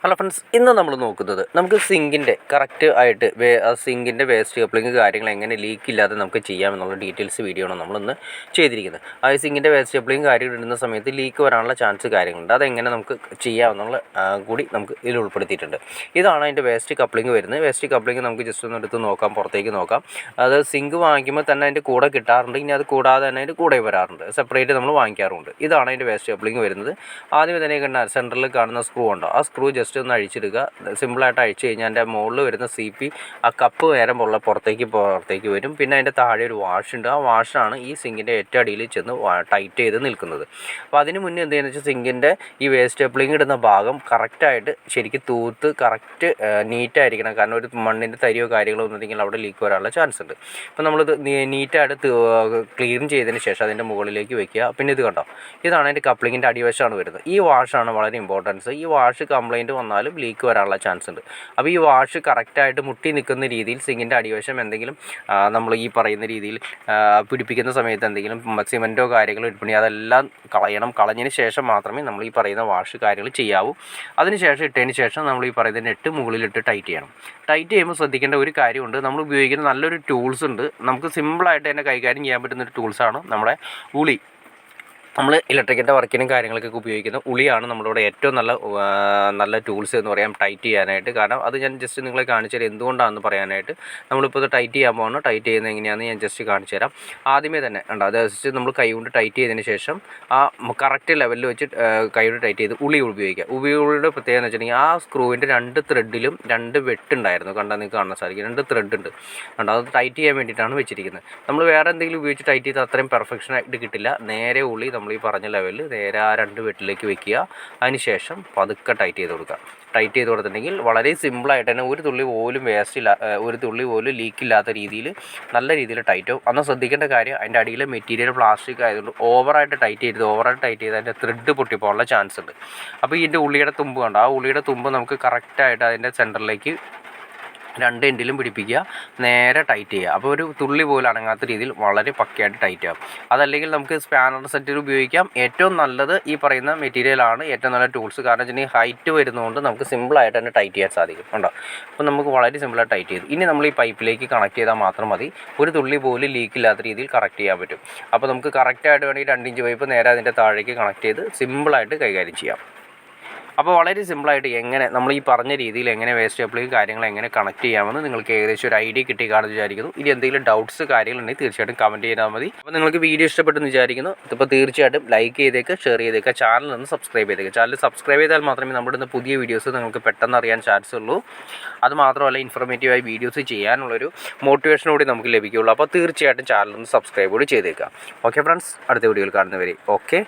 Hello friends, ഇന്ന് നമ്മൾ നോക്കുന്നത് നമുക്ക് സിങ്കിൻ്റെ കറക്റ്റ് ആയിട്ട് സിങ്കിൻ്റെ വേസ്റ്റ് കപ്ലിങ് കാര്യങ്ങൾ എങ്ങനെ ലീക്ക് ഇല്ലാതെ നമുക്ക് ചെയ്യാമെന്നുള്ള ഡീറ്റെയിൽസ് വീഡിയോ ആണ് നമ്മളിന്ന് ചെയ്തിരിക്കുന്നത്. ആ സിങ്കിൻ്റെ വേസ്റ്റ് കപ്ലിങ് കാര്യങ്ങൾ ഇടുന്ന സമയത്ത് ലീക്ക് വരാനുള്ള ചാൻസ് കാര്യങ്ങളുണ്ട്. അതെങ്ങനെ നമുക്ക് ചെയ്യാമെന്നുള്ള കൂടി നമുക്ക് ഇതിൽ ഉൾപ്പെടുത്തിയിട്ടുണ്ട്. ഇതാണ് അതിൻ്റെ വേസ്റ്റ് കപ്ലിങ് വരുന്നത്. വേസ്റ്റ് കപ്ലിങ് നമുക്ക് ജസ്റ്റ് ഒന്ന് എടുത്ത് നോക്കാം, പുറത്തേക്ക് നോക്കാം. അത് സിങ്ക് വാങ്ങിക്കുമ്പോൾ തന്നെ അതിൻ്റെ കൂടെ കിട്ടാറുണ്ട്. ഇനി അത് കൂടാതെ തന്നെ അതിൻ്റെ കൂടെ വരാറുണ്ട്, സെപ്പറേറ്റ് നമ്മൾ വാങ്ങിക്കാറുണ്ട്. ഇതാണ് അതിൻ്റെ വേസ്റ്റ് കപ്ലിങ് വരുന്നത്. ആദ്യം തന്നെ കണ്ടാൽ സെൻറ്ററിൽ കാണുന്ന സ്ക്രൂ ഉണ്ടോ, ആ സ്ക്രൂ ജസ്റ്റ് ഒന്ന് അഴിച്ചെടുക്കുക. സിമ്പിളായിട്ട് അഴിച്ചു കഴിഞ്ഞാൽ അതിൻ്റെ മുകളിൽ വരുന്ന CP ആ കപ്പ് നേരം പുറത്തേക്ക് വരും. പിന്നെ അതിൻ്റെ താഴെ ഒരു വാഷ് ഉണ്ട്. ആ വാഷാണ് ഈ സിങ്കിൻ്റെ ഏറ്റവും അടിയിൽ ചെന്ന് ടൈറ്റ് ചെയ്ത് നിൽക്കുന്നത്. അപ്പോൾ അതിന് മുന്നേ എന്ത് ചെയ്യുന്നത് വെച്ചാൽ സിങ്കിൻ്റെ ഈ വേസ്റ്റ് കപ്ലിങ് ഇടുന്ന ഭാഗം കറക്റ്റായിട്ട് ശരിക്കും തൂത്ത് കറക്റ്റ് നീറ്റായിരിക്കണം. കാരണം ഒരു മണ്ണിൻ്റെ തരിയോ കാര്യങ്ങളോ ഒന്നുണ്ടെങ്കിൽ അവിടെ ലീക്ക് വരാനുള്ള ചാൻസ് ഉണ്ട്. അപ്പോൾ നമ്മളിത് നീറ്റായിട്ട് ക്ലീൻ ചെയ്തതിന് ശേഷം അതിൻ്റെ മുകളിലേക്ക് വെക്കുക. പിന്നെ ഇത് കണ്ടോ, ഇതാണ് അതിൻ്റെ കപ്ലിങ്ങിൻ്റെ അടിവശമാണ് വരുന്നത്. ഈ വാഷാണ് വളരെ ഇമ്പോർട്ടൻസ്. ഈ വാഷ് കംപ്ലൈൻറ്റ് വന്നാലും ലീക്ക് വരാനുള്ള ചാൻസ് ഉണ്ട്. അപ്പോൾ ഈ വാഷ് കറക്റ്റായിട്ട് മുട്ടി നിൽക്കുന്ന രീതിയിൽ സിങ്കിൻ്റെ അടിവശം എന്തെങ്കിലും നമ്മൾ ഈ പറയുന്ന രീതിയിൽ പിടിപ്പിക്കുന്ന സമയത്ത് എന്തെങ്കിലും സിമൻറ്റോ കാര്യങ്ങളോ ഇട്ടുണ്ടെങ്കിൽ അതെല്ലാം കളഞ്ഞതിന് ശേഷം മാത്രമേ നമ്മൾ ഈ പറയുന്ന വാഷ് കാര്യങ്ങൾ ചെയ്യാവൂ. അതിന് ശേഷം ഇട്ടതിന് ശേഷം നമ്മൾ ഈ പറയുന്ന നെറ്റ് മുകളിലിട്ട് ടൈറ്റ് ചെയ്യണം. ടൈറ്റ് ചെയ്യുമ്പോൾ ശ്രദ്ധിക്കേണ്ട ഒരു കാര്യമുണ്ട്. നമ്മൾ ഉപയോഗിക്കുന്ന നല്ലൊരു ടൂൾസ് ഉണ്ട്. നമുക്ക് സിമ്പിളായിട്ട് തന്നെ കൈകാര്യം ചെയ്യാൻ പറ്റുന്നൊരു ടൂൾസാണ് നമ്മുടെ ഉളി. നമ്മൾ ഇലക്ട്രിക്കിൻ്റെ വർക്കിനും കാര്യങ്ങൾക്കൊക്കെ ഉപയോഗിക്കുന്ന ഉളിയാണ് നമ്മളിവിടെ ഏറ്റവും നല്ല ടൂൾസ് എന്ന് പറയാം ടൈറ്റ് ചെയ്യാനായിട്ട്. കാരണം അത് ഞാൻ ജസ്റ്റ് നിങ്ങളെ കാണിച്ചു തരാം എന്തുകൊണ്ടാണെന്ന് പറയാനായിട്ട്. നമ്മളിപ്പോൾ ഇത് ടൈറ്റ് ചെയ്യാൻ പോകുന്നു. ടൈറ്റ് ചെയ്യുന്നത് എങ്ങനെയാണെന്ന് ഞാൻ ജസ്റ്റ് കാണിച്ചു തരാം. ആദ്യമേ തന്നെ ഉണ്ട്, അത് ജസ്റ്റ് നമ്മൾ കൈ കൊണ്ട് ടൈറ്റ് ചെയ്തതിന് ശേഷം ആ കറക്റ്റ് ലെവലിൽ വെച്ച് കൈ കൊണ്ട് ടൈറ്റ് ചെയ്ത് ഉളി ഉപയോഗിക്കുക. ഉളിയുടെ പ്രത്യേകത എന്ന് വെച്ചിട്ടുണ്ടെങ്കിൽ ആ സ്ക്രൂവിൻ്റെ 2 ത്രെഡിലും 2 വെട്ടുണ്ടായിരുന്നു. കണ്ടാൽ നിങ്ങൾക്ക് കാണാൻ സാധിക്കും, 2 ത്രെഡ് ഉണ്ട്. അത് ടൈറ്റ് ചെയ്യാൻ വേണ്ടിയിട്ടാണ് വെച്ചിരിക്കുന്നത്. നമ്മൾ വേറെ എന്തെങ്കിലും ഉപയോഗിച്ച് ടൈറ്റ് ചെയ്താൽ അത്രയും പെർഫെക്ഷനായിട്ട് കിട്ടില്ല. നേരെ ഉളി നമ്മൾ ഈ പറഞ്ഞ ലെവലിൽ നേരെ ആ 2 വെട്ടിലേക്ക് വെക്കുക. അതിന് ശേഷം പതുക്കെ ടൈറ്റ് ചെയ്ത് കൊടുക്കുക. ടൈറ്റ് ചെയ്ത് കൊടുത്തിട്ടുണ്ടെങ്കിൽ വളരെ സിമ്പിളായിട്ട് തന്നെ ഒരു തുള്ളി പോലും ലീക്കില്ലാത്ത രീതിയിൽ നല്ല രീതിയിൽ ടൈറ്റ് ആവും. അന്ന് ശ്രദ്ധിക്കേണ്ട കാര്യം, അതിൻ്റെ അടിയിലെ മെറ്റീരിയൽ പ്ലാസ്റ്റിക് ആയതുകൊണ്ട് ഓവറായിട്ട് ടൈറ്റ് ചെയ്ത് അതിൻ്റെ ത്രെഡ് പൊട്ടിപ്പോകാനുള്ള ചാൻസ് ഉണ്ട്. അപ്പോൾ ഇതിൻ്റെ ഉള്ളിയുടെ തുമ്പ് കണ്ടോ, ആ ഉള്ളിയുടെ തുമ്പ് നമുക്ക് കറക്റ്റായിട്ട് അതിൻ്റെ സെൻറ്ററിലേക്ക് 2 എൻഡിലും പിടിപ്പിക്കുക, നേരെ ടൈറ്റ് ചെയ്യുക. അപ്പോൾ ഒരു തുള്ളി പോലും അനങ്ങാത്ത രീതിയിൽ വളരെ പക്കയായിട്ട് ടൈറ്റ് ആകും. അതല്ലെങ്കിൽ നമുക്ക് സ്പാനർ സെറ്റിൽ ഉപയോഗിക്കാം. ഏറ്റവും നല്ലത് ഈ പറയുന്ന മെറ്റീരിയലാണ് ഏറ്റവും നല്ല ടൂൾസ്. കാരണം വെച്ചിട്ടുണ്ടെങ്കിൽ ഹൈറ്റ് വരുന്നതുകൊണ്ട് നമുക്ക് സിമ്പിളായിട്ട് തന്നെ ടൈറ്റ് ചെയ്യാൻ സാധിക്കും. ഉണ്ടോ, അപ്പോൾ നമുക്ക് വളരെ സിമ്പിളായിട്ട് ടൈറ്റ് ചെയ്തു. ഇനി നമ്മൾ ഈ പൈപ്പിലേക്ക് കണക്ട് ചെയ്താൽ മാത്രം മതി. ഒരു തുള്ളി പോലും ലീക്കില്ലാത്ത രീതിയിൽ കറക്റ്റ് ചെയ്യാൻ പറ്റും. അപ്പോൾ നമുക്ക് കറക്റ്റായിട്ട് വേണമെങ്കിൽ 2 ഇഞ്ച് പൈപ്പ് നേരെ അതിൻ്റെ താഴേക്ക് കണക്ട് ചെയ്ത് സിമ്പിളായിട്ട് കൈകാര്യം ചെയ്യാം. അപ്പോൾ വളരെ സിമ്പിളായിട്ട് എങ്ങനെ നമ്മൾ ഈ പറഞ്ഞ രീതിയിൽ എങ്ങനെ വേസ്റ്റ് കപ്ലിങ് കാര്യങ്ങൾ എങ്ങനെ കണക്ട് ചെയ്യാമെന്ന് നിങ്ങൾക്ക് ഏകദേശം ഒരു ഐഡിയ കിട്ടിക്കാണെന്ന് വിചാരിക്കുന്നു. ഇനി എന്തെങ്കിലും ഡൗട്ട്സ് കാര്യങ്ങളുണ്ടെങ്കിൽ തീർച്ചയായിട്ടും കമൻറ്റ് ചെയ്താൽ മതി. അപ്പോൾ നിങ്ങൾക്ക് വീഡിയോ ഇഷ്ടപ്പെട്ടെന്ന് വിചാരിക്കുന്നു. ഇപ്പോൾ തീർച്ചയായിട്ടും ലൈക്ക് ചെയ്തേക്കുക, ഷെയർ ചെയ്തേക്കുക, ചാനൽ ഒന്ന് സബ്സ്ക്രൈബ് ചെയ്തേക്കുക. ചാനൽ സബ്സ്ക്രൈബ് ചെയ്താൽ മാത്രമേ നമ്മുടെ പുതിയ വീഡിയോസ് നിങ്ങൾക്ക് പെട്ടെന്ന് അറിയാൻ ചാൻസ് ഉള്ളൂ. അതുമാത്രമല്ല ഇൻഫോർമേറ്റീവായി വീഡിയോസ് ചെയ്യാനുള്ളൊരു മോട്ടിവേഷൻ കൂടി നമുക്ക് ലഭിക്കുകയുള്ളൂ. അപ്പോൾ തീർച്ചയായിട്ടും ചാനൽ ഒന്ന് സബ്സ്ക്രൈബ് കൂടി ചെയ്തേക്കുക. ഓക്കെ ഫ്രണ്ട്സ്, അടുത്ത വീഡിയോയിൽ കാണുന്നവരെ ഓക്കെ.